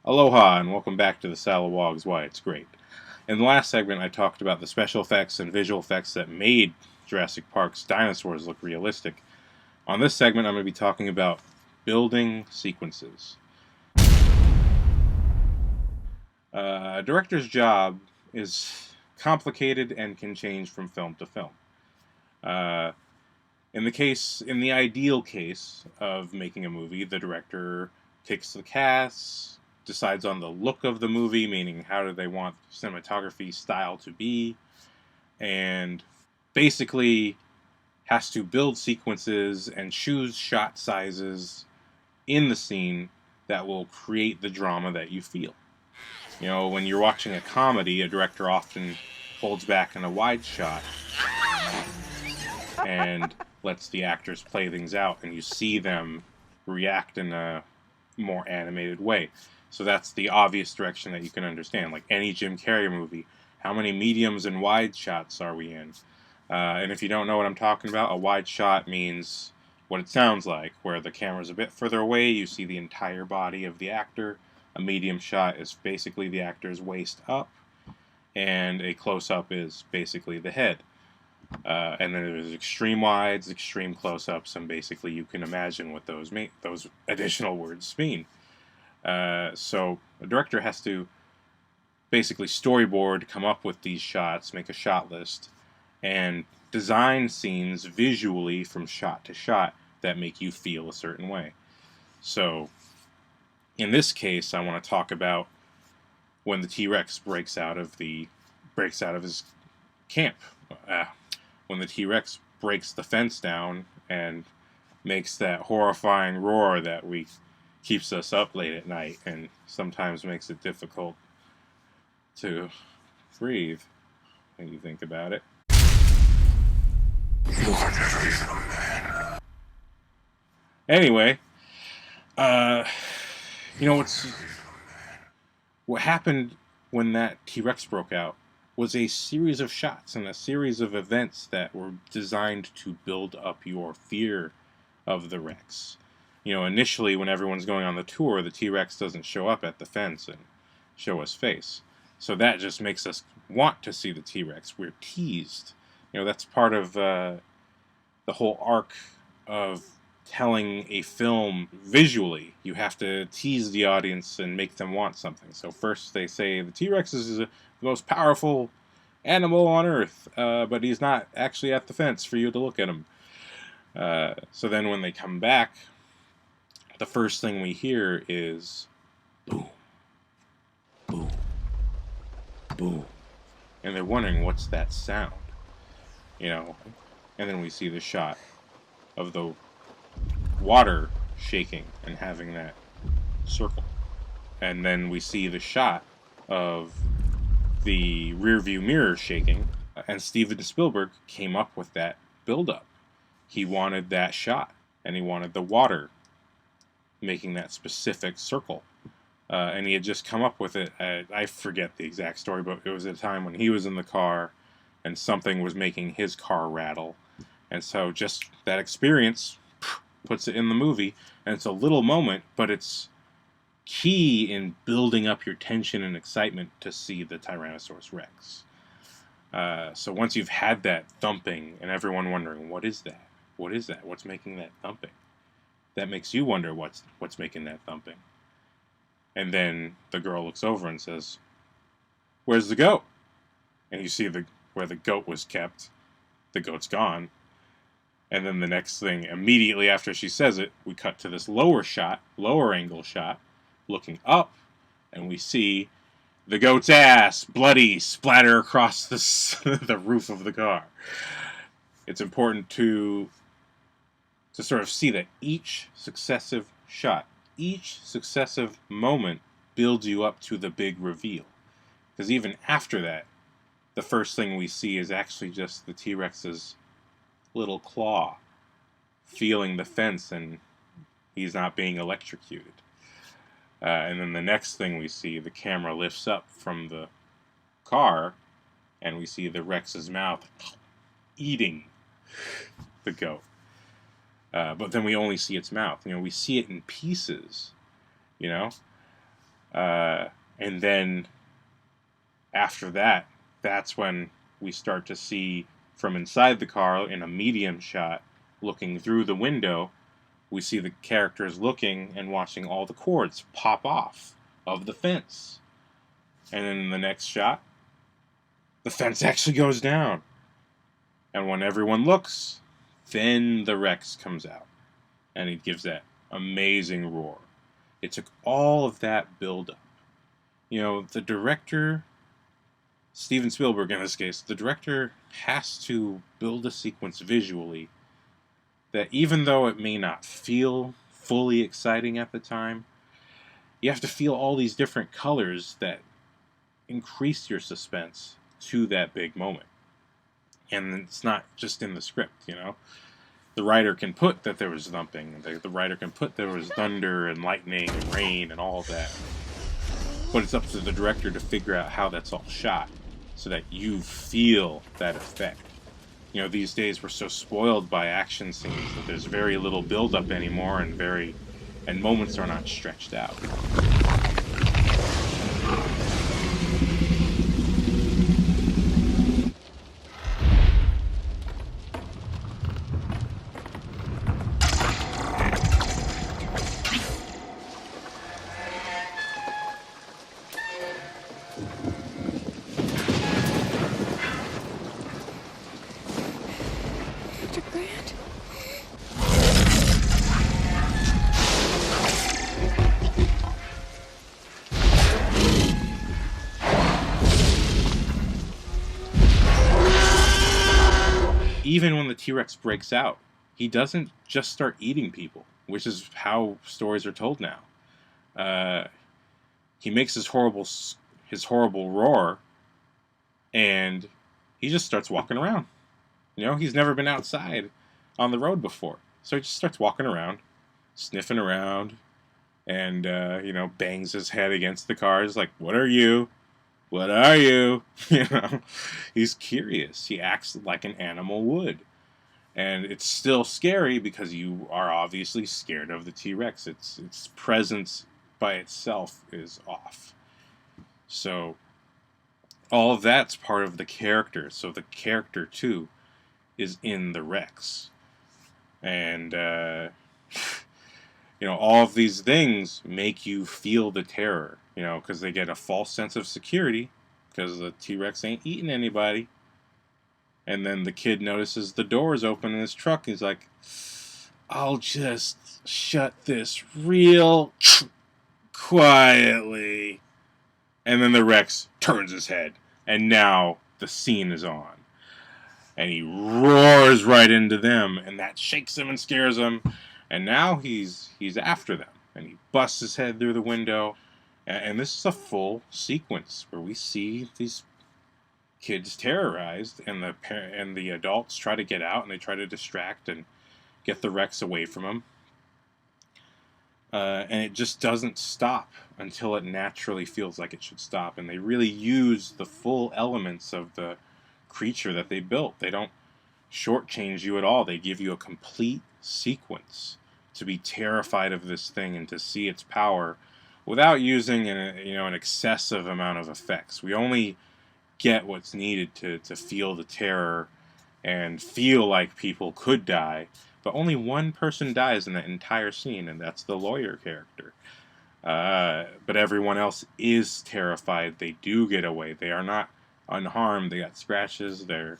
Aloha and welcome back to the Salawag's Why It's Great. In the last segment, I talked about the special effects and visual effects that made Jurassic Park's dinosaurs look realistic. On this segment, I'm going to be talking about building sequences. A director's job is complicated and can change from film to film. In the ideal case of making a movie, the director picks the cast, decides on the look of the movie, meaning how do they want cinematography style to be, and basically has to build sequences and choose shot sizes in the scene that will create the drama that you feel. You know, when you're watching a comedy, a director often holds back in a wide shot and lets the actors play things out, and you see them react in a more animated way. So that's the obvious direction that you can understand. Like any Jim Carrey movie, how many mediums and wide shots are we in? And if you don't know what I'm talking about, a wide shot means what it sounds like, where the camera's a bit further away, you see the entire body of the actor. A medium shot is basically the actor's waist up, and a close-up is basically the head. And then there's extreme wides, extreme close-ups, and basically you can imagine what those additional words mean. So a director has to basically storyboard, come up with these shots, make a shot list, and design scenes visually from shot to shot that make you feel a certain way. So in this case, I want to talk about when the T-Rex breaks out of his camp. When the T-Rex breaks the fence down and makes that horrifying roar that keeps us up late at night and sometimes makes it difficult to breathe when you think about it. You are never even a man. Anyway, what happened when that T-Rex broke out was a series of shots and a series of events that were designed to build up your fear of the Rex. You know, initially when everyone's going on the tour, the T-Rex doesn't show up at the fence and show his face. So that just makes us want to see the T-Rex. We're teased. You know, that's part of the whole arc of telling a film visually. You have to tease the audience and make them want something. So first they say the T-Rex is the most powerful animal on Earth, but he's not actually at the fence for you to look at him. So then when they come back, the first thing we hear is boom, boom, boom. And they're wondering, what's that sound? You know, and then we see the shot of the water shaking and having that circle. And then we see the shot of the rearview mirror shaking, and Stephen Spielberg came up with that build-up. He wanted that shot, and he wanted the water making that specific circle. And he had just come up with it. I forget the exact story, but it was a time when he was in the car and something was making his car rattle. And so just that experience puts it in the movie, and it's a little moment, but it's key in building up your tension and excitement to see the Tyrannosaurus Rex. So once you've had that thumping and everyone wondering, what is that? What is that? What's making that thumping? That makes you wonder what's making that thumping. And then the girl looks over and says, "Where's the goat?" And you see where the goat was kept. The goat's gone. And then the next thing, immediately after she says it, we cut to this lower angle shot, looking up, and we see the goat's ass bloody splatter across the roof of the car. It's important to sort of see that each successive shot, each successive moment builds you up to the big reveal. Because even after that, the first thing we see is actually just the T-Rex's little claw feeling the fence, and he's not being electrocuted. And then the next thing we see, the camera lifts up from the car, and we see the Rex's mouth eating the goat. But then we only see its mouth. You know, we see it in pieces, you know? And then after that, that's when we start to see from inside the car in a medium shot, looking through the window, we see the characters looking and watching all the cords pop off of the fence. And then in the next shot, the fence actually goes down. And when everyone looks, then the Rex comes out. And he gives that amazing roar. It took all of that build up. You know, the director, Stephen Spielberg in this case, the director has to build a sequence visually that even though it may not feel fully exciting at the time, you have to feel all these different colors that increase your suspense to that big moment. And it's not just in the script, you know. The writer can put that there was thumping, the writer can put there was thunder and lightning and rain and all of that. But it's up to the director to figure out how that's all shot so that you feel that effect. You know, these days we're so spoiled by action scenes that there's very little build-up anymore, and moments are not stretched out. Even when the T-Rex breaks out, he doesn't just start eating people, which is how stories are told now. He makes his horrible roar, and he just starts walking around. You know, he's never been outside on the road before, so he just starts walking around, sniffing around, and bangs his head against the cars like, "What are you? What are you?" You know, he's curious. He acts like an animal would. And it's still scary because you are obviously scared of the T-Rex. Its presence by itself is off. So all of that's part of the character. So the character too is in the Rex. And all of these things make you feel the terror, because they get a false sense of security because the T-Rex ain't eating anybody. And then the kid notices the doors open in his truck. He's like, "I'll just shut this real quietly." And then the Rex turns his head. And now the scene is on. And he roars right into them. And that shakes him and scares him. And now he's after them. And he busts his head through the window. And this is a full sequence where we see these kids terrorized, and the adults try to get out, and they try to distract and get the Rex away from them. And it just doesn't stop until it naturally feels like it should stop. And they really use the full elements of the creature that they built. They don't shortchange you at all. They give you a complete sequence to be terrified of this thing and to see its power without using an excessive amount of effects. We only get what's needed to feel the terror and feel like people could die, but only one person dies in that entire scene, and that's the lawyer character. But everyone else is terrified. They do get away. They are not unharmed. They got scratches. They're,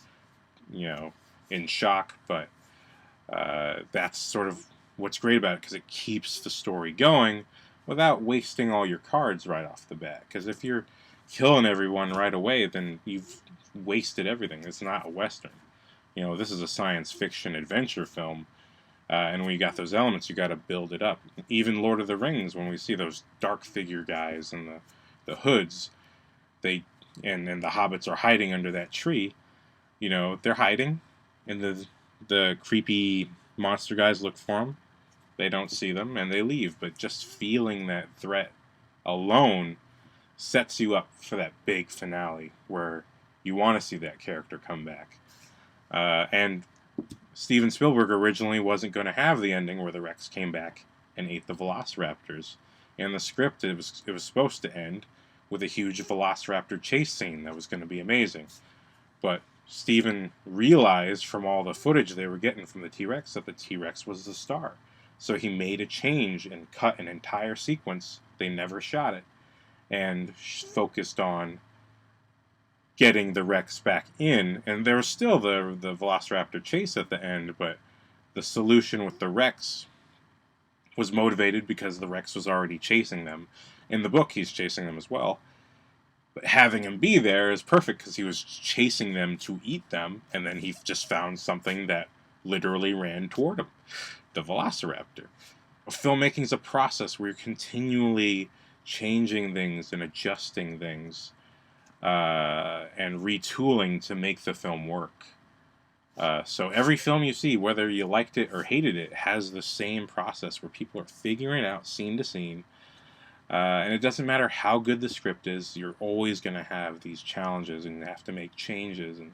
in shock, but that's sort of what's great about it, because it keeps the story going without wasting all your cards right off the bat. Because if you're killing everyone right away, then you've wasted everything. It's not a Western. This is a science fiction adventure film, and when you got those elements, you got to build it up. Even Lord of the Rings, when we see those dark figure guys and the hoods, and the hobbits are hiding under that tree. They're hiding, and the creepy monster guys look for them. They don't see them, and they leave. But just feeling that threat alone sets you up for that big finale where you want to see that character come back. And Steven Spielberg originally wasn't going to have the ending where the Rex came back and ate the velociraptors. In the script, it was supposed to end with a huge velociraptor chase scene that was going to be amazing. But Stephen realized from all the footage they were getting from the T-Rex that the T-Rex was the star. So he made a change and cut an entire sequence. They never shot it. And focused on getting the Rex back in. And there was still the velociraptor chase at the end, but the solution with the Rex was motivated because the Rex was already chasing them. In the book, he's chasing them as well. But having him be there is perfect because he was chasing them to eat them, and then he just found something that literally ran toward him, the velociraptor. Filmmaking is a process where you're continually changing things and adjusting things and retooling to make the film work. So every film you see, whether you liked it or hated it, has the same process where people are figuring it out scene to scene. And it doesn't matter how good the script is, you're always going to have these challenges and you have to make changes. And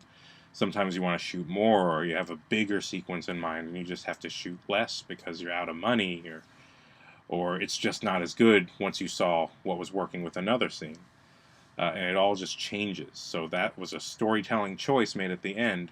sometimes you want to shoot more, or you have a bigger sequence in mind and you just have to shoot less because you're out of money, or it's just not as good once you saw what was working with another scene. And it all just changes. So that was a storytelling choice made at the end.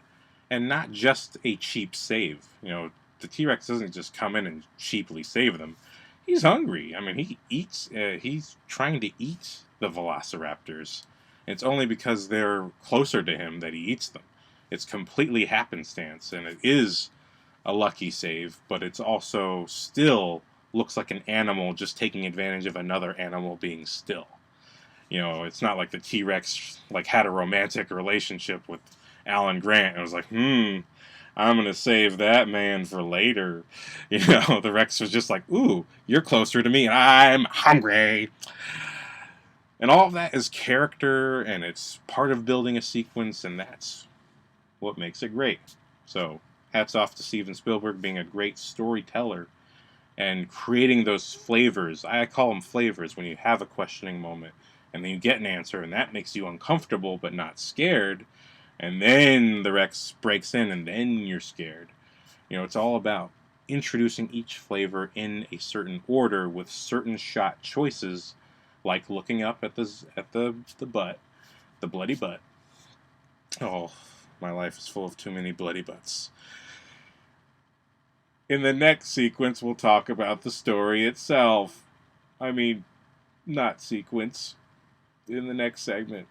And not just a cheap save. The T-Rex doesn't just come in and cheaply save them. He's hungry. I mean, he eats. He's trying to eat the velociraptors. It's only because they're closer to him that he eats them. It's completely happenstance, and it is a lucky save, but it's also still looks like an animal just taking advantage of another animal being still. It's not like the T-Rex had a romantic relationship with Alan Grant and was like, I'm gonna save that man for later. The Rex was just like, ooh, you're closer to me and I'm hungry. And all of that is character, and it's part of building a sequence, and that's what makes it great. So hats off to Steven Spielberg being a great storyteller and creating those flavors. I call them flavors when you have a questioning moment and then you get an answer and that makes you uncomfortable but not scared. And then the Rex breaks in, and then you're scared. It's all about introducing each flavor in a certain order with certain shot choices, like looking up at the butt, the bloody butt. Oh, my life is full of too many bloody butts. In the next sequence, we'll talk about the story itself. I mean, not sequence. In the next segment.